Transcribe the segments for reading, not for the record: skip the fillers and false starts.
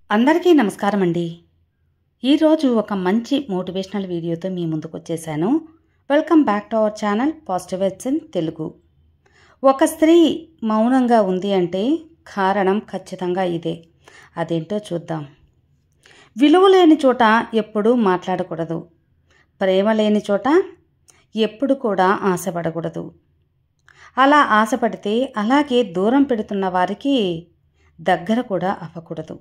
అందరికీ నమస్కారం అండి. ఈరోజు ఒక మంచి మోటివేషనల్ వీడియోతో మీ ముందుకు వచ్చేసాను. Welcome back to our channel positive vibes in Telugu. ఒక స్త్రీ మౌనంగా ఉంది అంటే కారణం ఖచ్చితంగా ఇదే. అదేంటో చూద్దాం. విలువ లేని చోట ఎప్పుడూ మాట్లాడకూడదు. ప్రేమ లేని చోట ఎప్పుడు కూడా ఆశపడకూడదు. అలా ఆశపడితే అలాగే దూరం పెడుతున్న వారికి దగ్గర కూడా అవ్వకూడదు.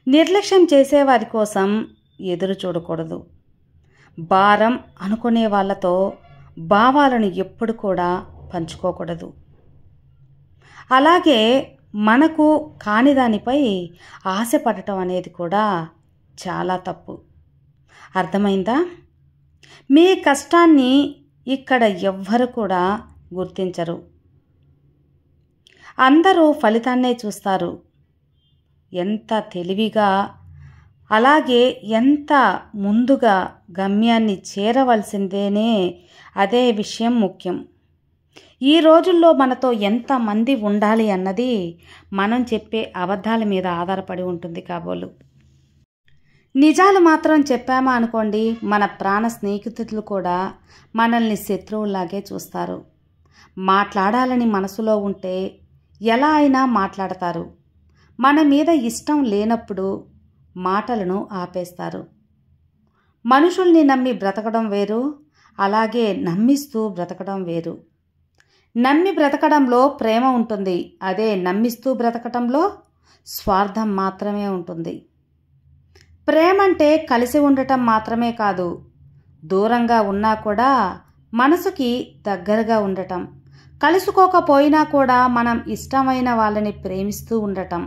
నిర్లక్ష్యం చేసేవారి కోసం ఎదురు చూడకూడదు. భారం అనుకునే వాళ్ళతో భావాలను ఎప్పుడు కూడా పంచుకోకూడదు. అలాగే మనకు కాని దానిపై ఆశపడటం అనేది కూడా చాలా తప్పు. అర్థమైందా? మీ కష్టాన్ని ఇక్కడ ఎవ్వరు కూడా గుర్తించరు. అందరూ ఫలితాన్నే చూస్తారు. ఎంత తెలివిగా అలాగే ఎంత ముందుగా గమ్యాన్ని చేరవలసిందేనే అదే విషయం ముఖ్యం. ఈ రోజుల్లో మనతో ఎంతమంది ఉండాలి అన్నది మనం చెప్పే అబద్ధాల మీద ఆధారపడి ఉంటుంది కాబోలు. నిజాలు మాత్రం చెప్పామా అనుకోండి, మన ప్రాణ స్నేహితులు కూడా మనల్ని శత్రువులాగే చూస్తారు. మాట్లాడాలని మనసులో ఉంటే ఎలా అయినా మాట్లాడతారు. మన మీద ఇష్టం లేనప్పుడు మాటలను ఆపేస్తారు. మనుషుల్ని నమ్మి బ్రతకడం వేరు, అలాగే నమ్మిస్తూ బ్రతకడం వేరు. నమ్మి బ్రతకడంలో ప్రేమ ఉంటుంది. అదే నమ్మిస్తూ బ్రతకడంలో స్వార్థం మాత్రమే ఉంటుంది. ప్రేమ అంటే కలిసి ఉండటం మాత్రమే కాదు, దూరంగా ఉన్నా కూడా మనసుకి దగ్గరగా ఉండటం. కలుసుకోకపోయినా కూడా మనం ఇష్టమైన వాళ్ళని ప్రేమిస్తూ ఉండటం.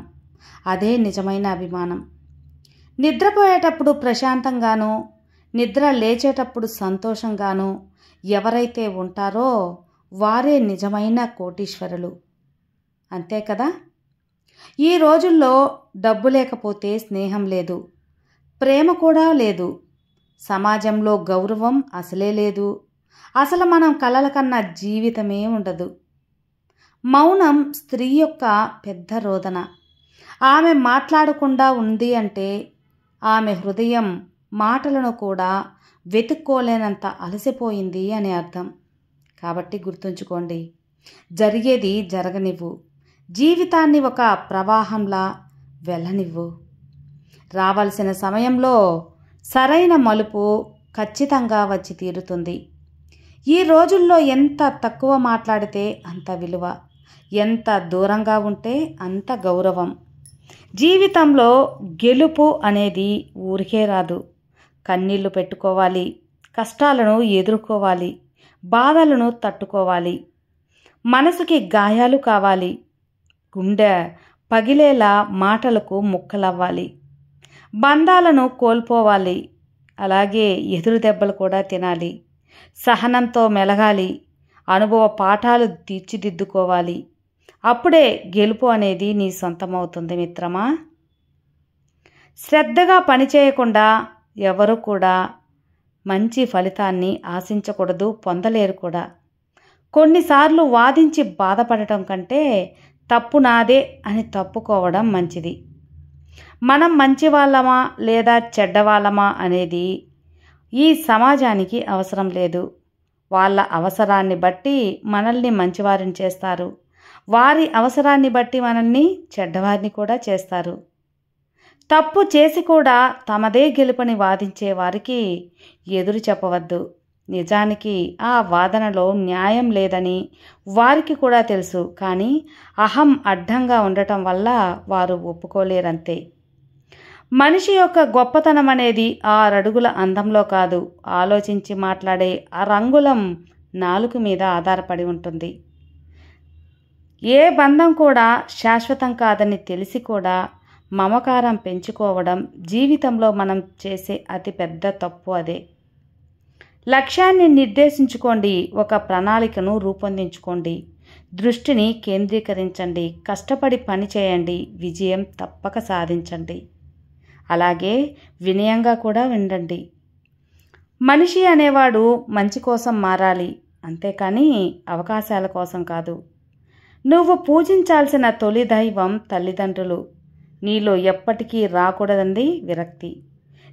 అదే నిజమైన అభిమానం. నిద్రపోయేటప్పుడు ప్రశాంతంగాను, నిద్ర లేచేటప్పుడు సంతోషంగాను ఎవరైతే ఉంటారో వారే నిజమైన కోటీశ్వరులు. అంతే కదా? ఈ రోజుల్లో డబ్బు లేకపోతే స్నేహం లేదు, ప్రేమ కూడా లేదు, సమాజంలో గౌరవం అసలే లేదు. అసలు మనం కలల కన్నా జీవితమే ఉండదు. మౌనం స్త్రీ యొక్క పెద్ద రోదన. ఆమె మాట్లాడకుండా ఉంది అంటే ఆమె హృదయం మాటలను కూడా వెతుక్కోలేనంత అలసిపోయింది అని అర్థం. కాబట్టి గుర్తుంచుకోండి, జరిగేది జరగనివ్వు. జీవితాన్ని ఒక ప్రవాహంలా వెళ్ళనివ్వు. రావాల్సిన సమయంలో సరైన మలుపు ఖచ్చితంగా వచ్చి తీరుతుంది. ఈ రోజుల్లో ఎంత తక్కువ మాట్లాడితే అంత విలువ, ఎంత దూరంగా ఉంటే అంత గౌరవం. జీవితంలో గెలుపు అనేది ఊరికే రాదు. కన్నీళ్లు పెట్టుకోవాలి, కష్టాలను ఎదుర్కోవాలి, బాధలను తట్టుకోవాలి, మనసుకి గాయాలు కావాలి, గుండె పగిలేలా మాటలకు ముక్కలవ్వాలి, బంధాలను కోల్పోవాలి, అలాగే ఎదురు దెబ్బలు కూడా తినాలి, సహనంతో మెలగాలి, అనుభవ పాఠాలు తీర్చిదిద్దుకోవాలి. అప్పుడే గెలుపు అనేది నీ సొంతమవుతుంది మిత్రమా. శ్రద్ధగా పనిచేయకుండా ఎవరు కూడా మంచి ఫలితాన్ని ఆశించకూడదు, పొందలేరు కూడా. కొన్నిసార్లు వాదించి బాధపడటం కంటే తప్పు నాదే అని తప్పుకోవడం మంచిది. మనం మంచి వాళ్ళమా లేదా చెడ్డవాళ్ళమా అనేది ఈ సమాజానికి అవసరం లేదు. వాళ్ళ అవసరాన్ని బట్టి మనల్ని మంచివారిని చేస్తారు, వారి అవసరాన్ని బట్టి మనల్ని చెడ్డవారిని కూడా చేస్తారు. తప్పు చేసి కూడా తమదే గెలుపని వాదించే వారికి ఎదురు చెప్పవద్దు. నిజానికి ఆ వాదనలో న్యాయం లేదని వారికి కూడా తెలుసు, కానీ అహం అడ్డంగా ఉండటం వల్ల వారు ఒప్పుకోలేరంతే. మనిషి యొక్క గొప్పతనం అనేది 6 అడుగుల అందంలో కాదు, ఆలోచించి మాట్లాడే రంగులం నాలుక మీద ఆధారపడి ఉంటుంది. ఏ బంధం కూడా శాశ్వతం కాదని తెలిసి కూడా మమకారం పెంచుకోవడం జీవితంలో మనం చేసే అతి పెద్ద తప్పు. అదే లక్ష్యాన్ని నిర్దేశించుకోండి, ఒక ప్రణాళికను రూపొందించుకోండి, దృష్టిని కేంద్రీకరించండి, కష్టపడి పని చేయండి, విజయం తప్పక సాధించండి. అలాగే వినయంగా కూడా ఉండండి. మనిషి అనేవాడు మంచి కోసం మారాలి, అంతేకాని అవకాశాల కోసం కాదు. నువ్వు పూజించాల్సిన తొలి దైవం తల్లిదండ్రులు, నీలో ఎప్పటికీ రాకూడదండి విరక్తి.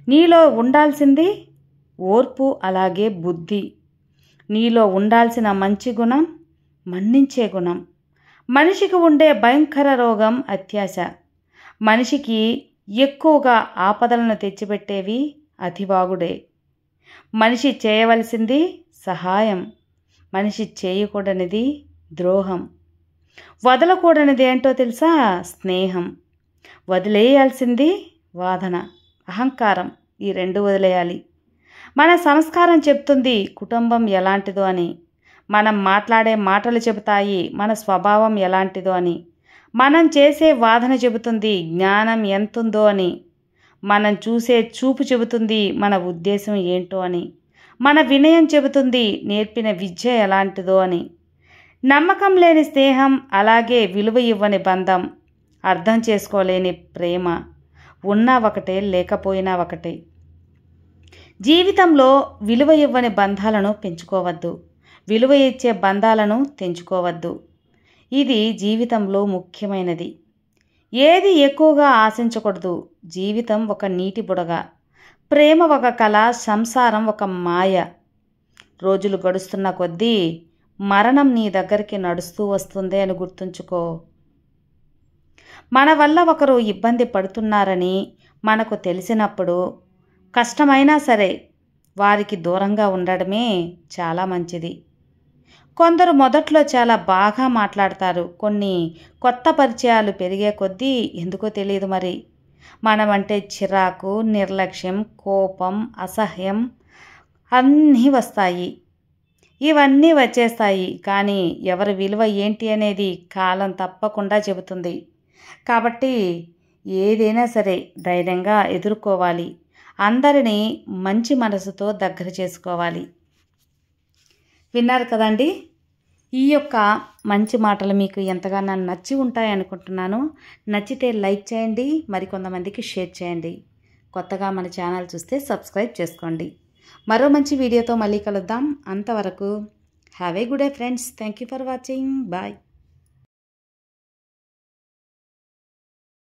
నీలో ఉండాల్సింది ఓర్పు, అలాగే బుద్ధి. నీలో ఉండాల్సిన మంచి గుణం మన్నించే గుణం. మనిషికి ఉండే భయంకర రోగం అత్యాశ. మనిషికి ఎక్కువగా ఆపదలను తెచ్చిపెట్టేవి అతివాగుడే. మనిషి చేయవలసింది సహాయం, మనిషి చేయకూడనిది ద్రోహం. వదలకూడనిది ఏంటో తెలుసా? స్నేహం. వదిలేయాల్సింది వాదన, అహంకారం. ఈ రెండు వదిలేయాలి. మన సంస్కారం చెప్తుంది కుటుంబం ఎలాంటిదో అని. మనం మాట్లాడే మాటలు చెబుతాయి మన స్వభావం ఎలాంటిదో అని. మనం చేసే వాదన చెబుతుంది జ్ఞానం ఎంతుందో అని. మనం చూసే చూపు చెబుతుంది మన ఉద్దేశం ఏంటో అని. మన వినయం చెబుతుంది నేర్పిన విద్య ఎలాంటిదో అని. నమ్మకం లేని స్నేహం, అలాగే విలువ ఇవ్వని బంధం, అర్థం చేసుకోలేని ప్రేమ, ఉన్నా ఒకటే లేకపోయినా ఒకటే. జీవితంలో విలువ ఇవ్వని బంధాలను పెంచుకోవద్దు, విలువ ఇచ్చే బంధాలను తెంచుకోవద్దు. ఇది జీవితంలో ముఖ్యమైనది. ఏది ఎక్కువగా ఆశించకూడదు. జీవితం ఒక నీటి బుడగ, ప్రేమ ఒక కళ, సంసారం ఒక మాయ. రోజులు గడుస్తున్న కొద్దీ మరణం నీ దగ్గరికి నడుస్తూ వస్తుంది అని గుర్తుంచుకో. మన వల్ల ఒకరు ఇబ్బంది పడుతున్నారని మనకు తెలిసినప్పుడు కష్టమైనా సరే వారికి దూరంగా ఉండడమే చాలా మంచిది. కొందరు మొదట్లో చాలా బాగా మాట్లాడతారు. కొన్ని కొత్త పరిచయాలు పెరిగే కొద్దీ ఎందుకో తెలియదు మరి మనమంటే చిరాకు, నిర్లక్ష్యం, కోపం, అసహ్యం అన్నీ వస్తాయి. ఇవన్నీ వచ్చేస్తాయి, కానీ ఎవరి విలువ ఏంటి అనేది కాలం తప్పకుండా చెబుతుంది. కాబట్టి ఏదైనా సరే ధైర్యంగా ఎదుర్కోవాలి. అందరినీ మంచి మనసుతో దగ్గర చేసుకోవాలి. విన్నారు కదండి. ఈ యొక్క మంచి మాటలు మీకు ఎంతగానో నచ్చి ఉంటాయి అనుకుంటున్నాను. నచ్చితే లైక్ చేయండి, మరికొంతమందికి షేర్ చేయండి. కొత్తగా మన ఛానల్ చూస్తే సబ్స్క్రైబ్ చేసుకోండి. మరో మంచి వీడియోతో మళ్ళీ కలుద్దాం. అంతవరకు have a good day friends. Thank you for watching. Bye.